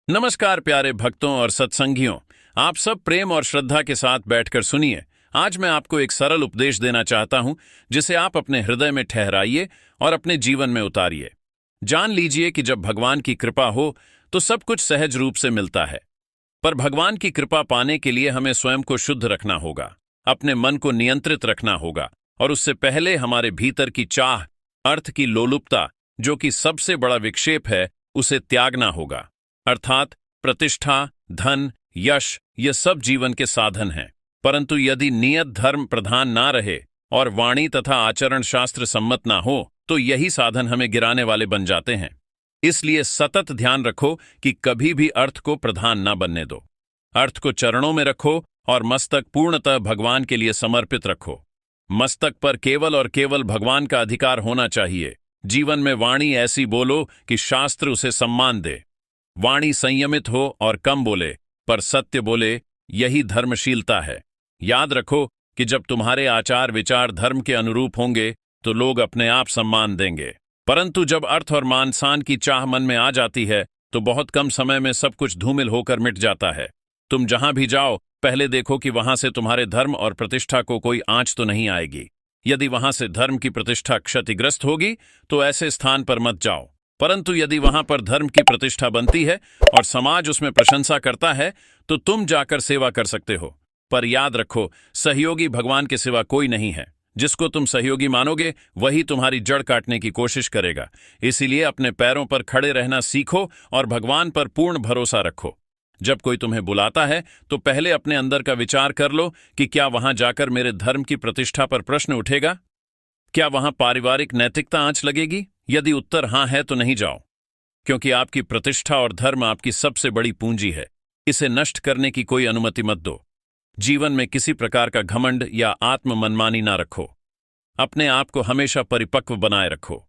नमस्कार प्यारे भक्तों और सत्संगियों। आप सब प्रेम और श्रद्धा के साथ बैठकर सुनिए। आज मैं आपको एक सरल उपदेश देना चाहता हूं जिसे आप अपने हृदय में ठहराइए और अपने जीवन में उतारिए। जान लीजिए कि जब भगवान की कृपा हो तो सब कुछ सहज रूप से मिलता है, पर भगवान की कृपा पाने के लिए हमें स्वयं को शुद्ध रखना होगा, अपने मन को नियंत्रित रखना होगा और उससे पहले हमारे भीतर की चाह, अर्थ की लोलुपता, जो कि सबसे बड़ा विक्षेप है, उसे त्यागना होगा। अर्थात प्रतिष्ठा, धन, यश ये सब जीवन के साधन हैं, परंतु यदि नियत धर्म प्रधान ना रहे और वाणी तथा आचरण शास्त्र सम्मत ना हो तो यही साधन हमें गिराने वाले बन जाते हैं। इसलिए सतत ध्यान रखो कि कभी भी अर्थ को प्रधान ना बनने दो। अर्थ को चरणों में रखो और मस्तक पूर्णतः भगवान के लिए समर्पित रखो। मस्तक पर केवल और केवल भगवान का अधिकार होना चाहिए। जीवन में वाणी ऐसी बोलो कि शास्त्र उसे सम्मान दे। वाणी संयमित हो और कम बोले, पर सत्य बोले, यही धर्मशीलता है। याद रखो कि जब तुम्हारे आचार विचार धर्म के अनुरूप होंगे तो लोग अपने आप सम्मान देंगे, परंतु जब अर्थ और मान सान की चाह मन में आ जाती है तो बहुत कम समय में सब कुछ धूमिल होकर मिट जाता है। तुम जहां भी जाओ पहले देखो कि वहां से तुम्हारे धर्म और प्रतिष्ठा को कोई आंच तो नहीं आएगी। यदि वहां से धर्म की प्रतिष्ठा क्षतिग्रस्त होगी तो ऐसे स्थान पर मत जाओ, परंतु यदि वहां पर धर्म की प्रतिष्ठा बनती है और समाज उसमें प्रशंसा करता है तो तुम जाकर सेवा कर सकते हो। पर याद रखो, सहयोगी भगवान के सिवा कोई नहीं है। जिसको तुम सहयोगी मानोगे वही तुम्हारी जड़ काटने की कोशिश करेगा। इसीलिए अपने पैरों पर खड़े रहना सीखो और भगवान पर पूर्ण भरोसा रखो। जब कोई तुम्हें बुलाता है तो पहले अपने अंदर का विचार कर लो कि क्या वहां जाकर मेरे धर्म की प्रतिष्ठा पर प्रश्न उठेगा? क्या वहां पारिवारिक नैतिकता आंच लगेगी? यदि उत्तर हां है तो नहीं जाओ, क्योंकि आपकी प्रतिष्ठा और धर्म आपकी सबसे बड़ी पूंजी है। इसे नष्ट करने की कोई अनुमति मत दो। जीवन में किसी प्रकार का घमंड या आत्म मनमानी ना रखो। अपने आप को हमेशा परिपक्व बनाए रखो।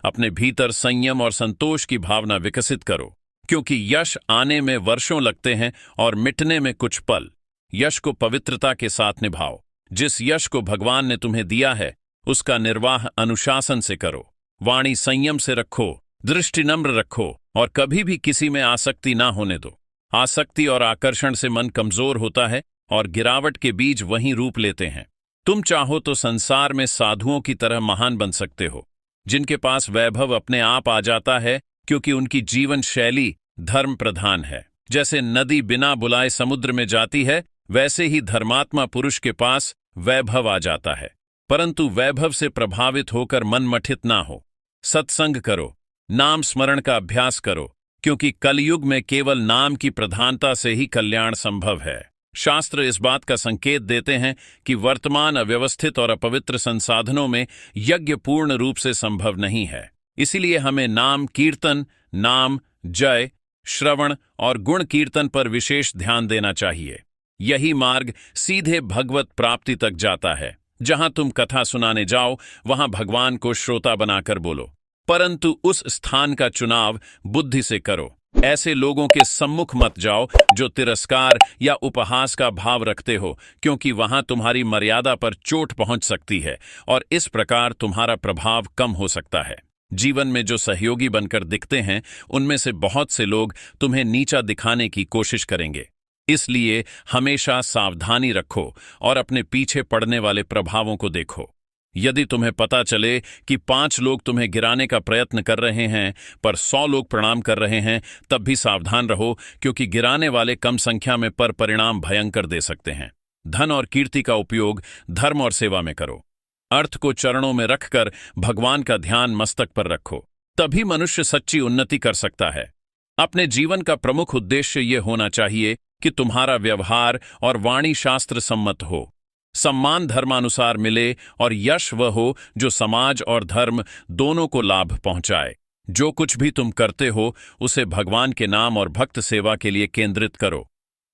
अपने भीतर संयम और संतोष की भावना विकसित करो, क्योंकि यश आने में वर्षों लगते हैं और मिटने में कुछ पल। यश को पवित्रता के साथ निभाओ। जिस यश को भगवान ने तुम्हें दिया है उसका निर्वाह अनुशासन से करो। वाणी संयम से रखो, दृष्टि नम्र रखो और कभी भी किसी में आसक्ति ना होने दो। आसक्ति और आकर्षण से मन कमजोर होता है और गिरावट के बीज वहीं रूप लेते हैं। तुम चाहो तो संसार में साधुओं की तरह महान बन सकते हो, जिनके पास वैभव अपने आप आ जाता है क्योंकि उनकी जीवन शैली धर्म प्रधान है। जैसे नदी बिना बुलाए समुद्र में जाती है, वैसे ही धर्मात्मा पुरुष के पास वैभव आ जाता है। परंतु वैभव से प्रभावित होकर मन मठित ना हो। सत्संग करो, नाम स्मरण का अभ्यास करो, क्योंकि कलयुग में केवल नाम की प्रधानता से ही कल्याण संभव है। शास्त्र इस बात का संकेत देते हैं कि वर्तमान अव्यवस्थित और अपवित्र संसाधनों में यज्ञ पूर्ण रूप से संभव नहीं है। इसीलिए हमें नाम कीर्तन, नाम जय, श्रवण और गुण कीर्तन पर विशेष ध्यान देना चाहिए। यही मार्ग सीधे भगवत प्राप्ति तक जाता है। जहां तुम कथा सुनाने जाओ वहां भगवान को श्रोता बनाकर बोलो, परंतु उस स्थान का चुनाव बुद्धि से करो। ऐसे लोगों के सम्मुख मत जाओ जो तिरस्कार या उपहास का भाव रखते हो, क्योंकि वहां तुम्हारी मर्यादा पर चोट पहुंच सकती है और इस प्रकार तुम्हारा प्रभाव कम हो सकता है। जीवन में जो सहयोगी बनकर दिखते हैं उनमें से बहुत से लोग तुम्हें नीचा दिखाने की कोशिश करेंगे। इसलिए हमेशा सावधानी रखो और अपने पीछे पड़ने वाले प्रभावों को देखो। यदि तुम्हें पता चले कि 5 लोग तुम्हें गिराने का प्रयत्न कर रहे हैं पर 100 लोग प्रणाम कर रहे हैं, तब भी सावधान रहो, क्योंकि गिराने वाले कम संख्या में पर परिणाम भयंकर दे सकते हैं। धन और कीर्ति का उपयोग धर्म और सेवा में करो। अर्थ को चरणों में रखकर भगवान का ध्यान मस्तक पर रखो, तभी मनुष्य सच्ची उन्नति कर सकता है। अपने जीवन का प्रमुख उद्देश्य यह होना चाहिए कि तुम्हारा व्यवहार और वाणी शास्त्र सम्मत हो, सम्मान धर्मानुसार मिले और यश वह हो जो समाज और धर्म दोनों को लाभ पहुंचाए। जो कुछ भी तुम करते हो उसे भगवान के नाम और भक्त सेवा के लिए केंद्रित करो।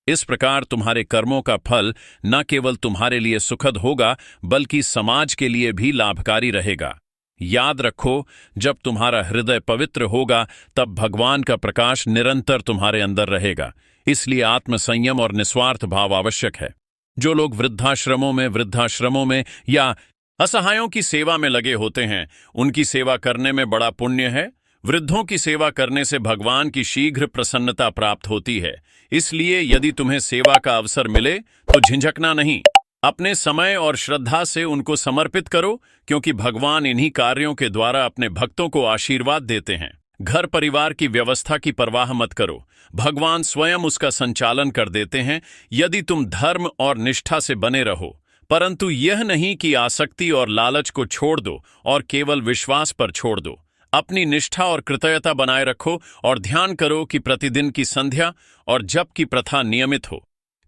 इस प्रकार तुम्हारे कर्मों का फल न केवल तुम्हारे लिए सुखद होगा बल्कि समाज के लिए भी लाभकारी रहेगा। याद रखो, जब तुम्हारा हृदय पवित्र होगा तब भगवान का प्रकाश निरंतर तुम्हारे अंदर रहेगा। इसलिए आत्मसंयम और निस्वार्थ भाव आवश्यक है। जो लोग वृद्धाश्रमों में या असहायों की सेवा में लगे होते हैं, उनकी सेवा करने में बड़ा पुण्य है। वृद्धों की सेवा करने से भगवान की शीघ्र प्रसन्नता प्राप्त होती है। इसलिए यदि तुम्हें सेवा का अवसर मिले तो झिझकना नहीं, अपने समय और श्रद्धा से उनको समर्पित करो, क्योंकि भगवान इन्हीं कार्यों के द्वारा अपने भक्तों को आशीर्वाद देते हैं। घर परिवार की व्यवस्था की परवाह मत करो, भगवान स्वयं उसका संचालन कर देते हैं यदि तुम धर्म और निष्ठा से बने रहो। परंतु यह नहीं कि आसक्ति और लालच को छोड़ दो और केवल विश्वास पर छोड़ दो। अपनी निष्ठा और कृतज्ञता बनाए रखो और ध्यान करो कि प्रतिदिन की संध्या और जप की प्रथा नियमित हो।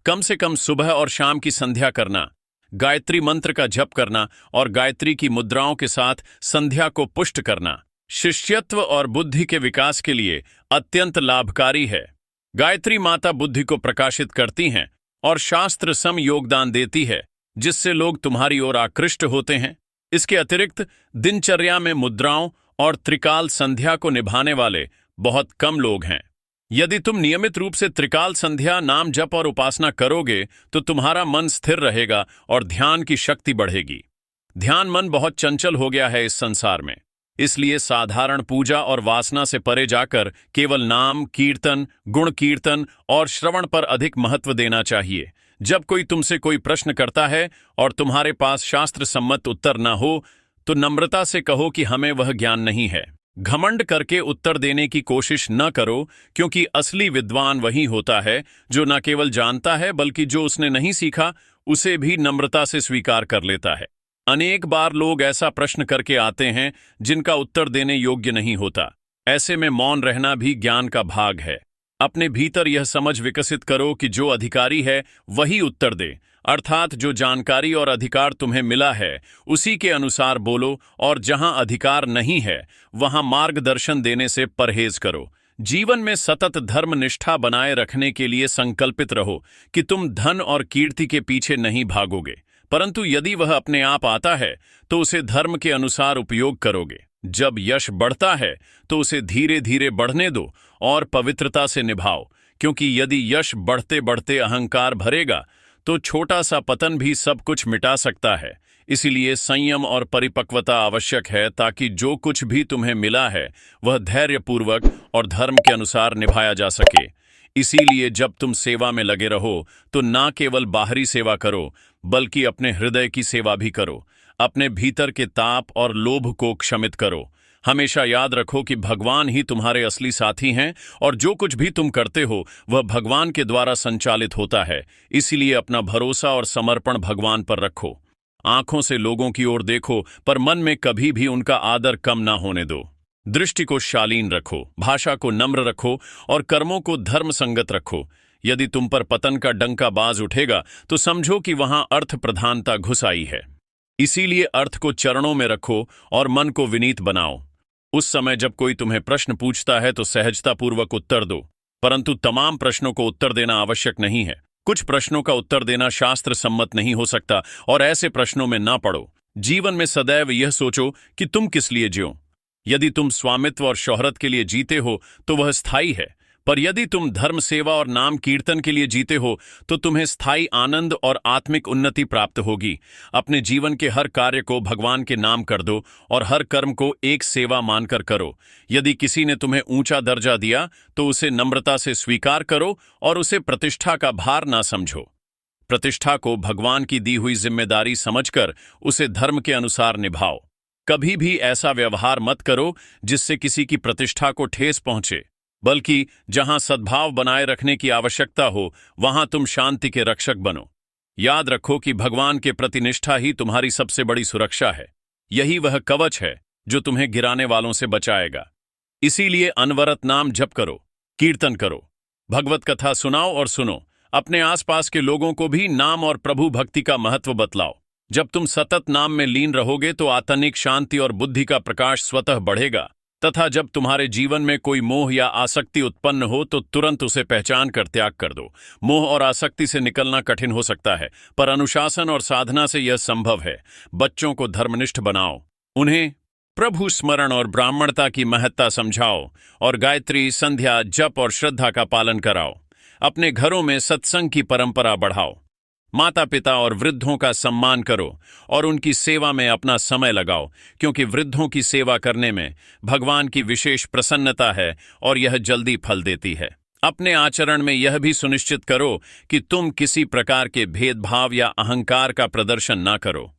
कम से कम सुबह और शाम की संध्या करना, गायत्री मंत्र का जप करना और गायत्री की मुद्राओं के साथ संध्या को पुष्ट करना शिष्यत्व और बुद्धि के विकास के लिए अत्यंत लाभकारी है। गायत्री माता बुद्धि को प्रकाशित करती हैं और शास्त्र सम योगदान देती है, जिससे लोग तुम्हारी ओर आकृष्ट होते हैं। इसके अतिरिक्त दिनचर्या में मुद्राओं और त्रिकाल संध्या को निभाने वाले बहुत कम लोग हैं। यदि तुम नियमित रूप से त्रिकाल संध्या, नाम जप और उपासना करोगे तो तुम्हारा मन स्थिर रहेगा और ध्यान की शक्ति बढ़ेगी। ध्यान मन बहुत चंचल हो गया है इस संसार में, इसलिए साधारण पूजा और वासना से परे जाकर केवल नाम कीर्तन, गुण कीर्तन और श्रवण पर अधिक महत्व देना चाहिए। जब कोई तुमसे कोई प्रश्न करता है और तुम्हारे पास शास्त्र सम्मत उत्तर न हो तो नम्रता से कहो कि हमें वह ज्ञान नहीं है। घमंड करके उत्तर देने की कोशिश न करो, क्योंकि असली विद्वान वही होता है जो न केवल जानता है बल्कि जो उसने नहीं सीखा उसे भी नम्रता से स्वीकार कर लेता है। अनेक बार लोग ऐसा प्रश्न करके आते हैं जिनका उत्तर देने योग्य नहीं होता। ऐसे में मौन रहना भी ज्ञान का भाग है। अपने भीतर यह समझ विकसित करो कि जो अधिकारी है वही उत्तर दे, अर्थात जो जानकारी और अधिकार तुम्हें मिला है उसी के अनुसार बोलो, और जहां अधिकार नहीं है वहां मार्गदर्शन देने से परहेज करो। जीवन में सतत धर्म निष्ठा बनाए रखने के लिए संकल्पित रहो कि तुम धन और कीर्ति के पीछे नहीं भागोगे, परंतु यदि वह अपने आप आता है तो उसे धर्म के अनुसार उपयोग करोगे। जब यश बढ़ता है तो उसे धीरे धीरे बढ़ने दो और पवित्रता से निभाओ, क्योंकि यदि यश बढ़ते बढ़ते अहंकार भरेगा तो छोटा सा पतन भी सब कुछ मिटा सकता है। इसीलिए संयम और परिपक्वता आवश्यक है, ताकि जो कुछ भी तुम्हें मिला है वह धैर्यपूर्वक और धर्म के अनुसार निभाया जा सके। इसीलिए जब तुम सेवा में लगे रहो तो ना केवल बाहरी सेवा करो बल्कि अपने हृदय की सेवा भी करो। अपने भीतर के ताप और लोभ को क्षमित करो। हमेशा याद रखो कि भगवान ही तुम्हारे असली साथी हैं और जो कुछ भी तुम करते हो वह भगवान के द्वारा संचालित होता है। इसीलिए अपना भरोसा और समर्पण भगवान पर रखो। आंखों से लोगों की ओर देखो, पर मन में कभी भी उनका आदर कम ना होने दो। दृष्टि को शालीन रखो, भाषा को नम्र रखो और कर्मों को धर्म संगत रखो। यदि तुम पर पतन का डंका बाज उठेगा तो समझो कि वहां अर्थ प्रधानता घुस आई है। इसीलिए अर्थ को चरणों में रखो और मन को विनीत बनाओ। उस समय जब कोई तुम्हें प्रश्न पूछता है तो सहजतापूर्वक उत्तर दो, परंतु तमाम प्रश्नों को उत्तर देना आवश्यक नहीं है। कुछ प्रश्नों का उत्तर देना शास्त्र सम्मत नहीं हो सकता और ऐसे प्रश्नों में ना पड़ो। जीवन में सदैव यह सोचो कि तुम किस लिए जियो। यदि तुम स्वामित्व और शोहरत के लिए जीते हो तो वह स्थायी है, पर यदि तुम धर्म सेवा और नाम कीर्तन के लिए जीते हो तो तुम्हें स्थायी आनंद और आत्मिक उन्नति प्राप्त होगी। अपने जीवन के हर कार्य को भगवान के नाम कर दो और हर कर्म को एक सेवा मानकर करो। यदि किसी ने तुम्हें ऊंचा दर्जा दिया तो उसे नम्रता से स्वीकार करो और उसे प्रतिष्ठा का भार ना समझो। प्रतिष्ठा को भगवान की दी हुई जिम्मेदारी समझकर उसे धर्म के अनुसार निभाओ। कभी भी ऐसा व्यवहार मत करो जिससे किसी की प्रतिष्ठा को ठेस पहुंचे, बल्कि जहां सद्भाव बनाए रखने की आवश्यकता हो वहां तुम शांति के रक्षक बनो। याद रखो कि भगवान के प्रति निष्ठा ही तुम्हारी सबसे बड़ी सुरक्षा है। यही वह कवच है जो तुम्हें गिराने वालों से बचाएगा। इसीलिए अनवरत नाम जप करो, कीर्तन करो, भगवत कथा सुनाओ और सुनो। अपने आसपास के लोगों को भी नाम और प्रभु भक्ति का महत्व बतलाओ। जब तुम सतत नाम में लीन रहोगे तो आत्मिक शांति और बुद्धि का प्रकाश स्वतः बढ़ेगा, तथा जब तुम्हारे जीवन में कोई मोह या आसक्ति उत्पन्न हो तो तुरंत उसे पहचान कर त्याग कर दो। मोह और आसक्ति से निकलना कठिन हो सकता है, पर अनुशासन और साधना से यह संभव है। बच्चों को धर्मनिष्ठ बनाओ, उन्हें प्रभु स्मरण और ब्राह्मणता की महत्ता समझाओ और गायत्री, संध्या, जप और श्रद्धा का पालन कराओ। अपने घरों में सत्संग की परंपरा बढ़ाओ। माता पिता और वृद्धों का सम्मान करो और उनकी सेवा में अपना समय लगाओ, क्योंकि वृद्धों की सेवा करने में भगवान की विशेष प्रसन्नता है और यह जल्दी फल देती है। अपने आचरण में यह भी सुनिश्चित करो कि तुम किसी प्रकार के भेदभाव या अहंकार का प्रदर्शन न करो।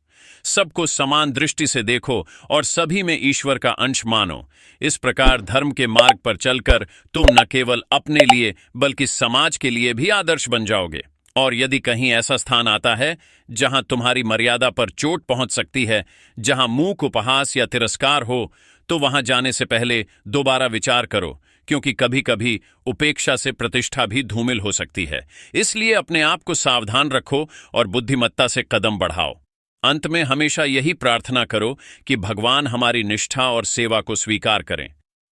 सबको समान दृष्टि से देखो और सभी में ईश्वर का अंश मानो। इस प्रकार धर्म के मार्ग पर चलकर तुम न केवल अपने लिए बल्कि समाज के लिए भी आदर्श बन जाओगे। और यदि कहीं ऐसा स्थान आता है जहां तुम्हारी मर्यादा पर चोट पहुंच सकती है, जहां मूक उपहास या तिरस्कार हो, तो वहां जाने से पहले दोबारा विचार करो, क्योंकि कभी कभी उपेक्षा से प्रतिष्ठा भी धूमिल हो सकती है। इसलिए अपने आप को सावधान रखो और बुद्धिमत्ता से कदम बढ़ाओ। अंत में हमेशा यही प्रार्थना करो कि भगवान हमारी निष्ठा और सेवा को स्वीकार करें,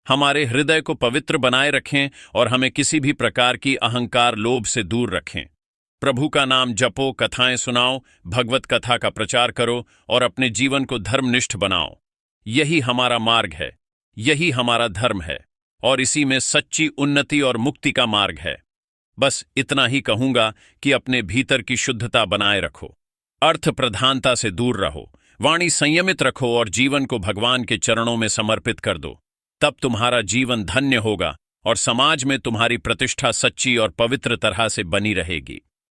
हमारे हृदय को पवित्र बनाए रखें और हमें किसी भी प्रकार की अहंकार लोभ से दूर रखें। प्रभु का नाम जपो, कथाएं सुनाओ, भगवत कथा का प्रचार करो और अपने जीवन को धर्मनिष्ठ बनाओ। यही हमारा मार्ग है, यही हमारा धर्म है और इसी में सच्ची उन्नति और मुक्ति का मार्ग है। बस इतना ही कहूंगा कि अपने भीतर की शुद्धता बनाए रखो, अर्थ प्रधानता से दूर रहो, वाणी संयमित रखो और जीवन को भगवान के चरणों में समर्पित कर दो। तब तुम्हारा जीवन धन्य होगा और समाज में तुम्हारी प्रतिष्ठा सच्ची और पवित्र तरह से बनी रहेगी।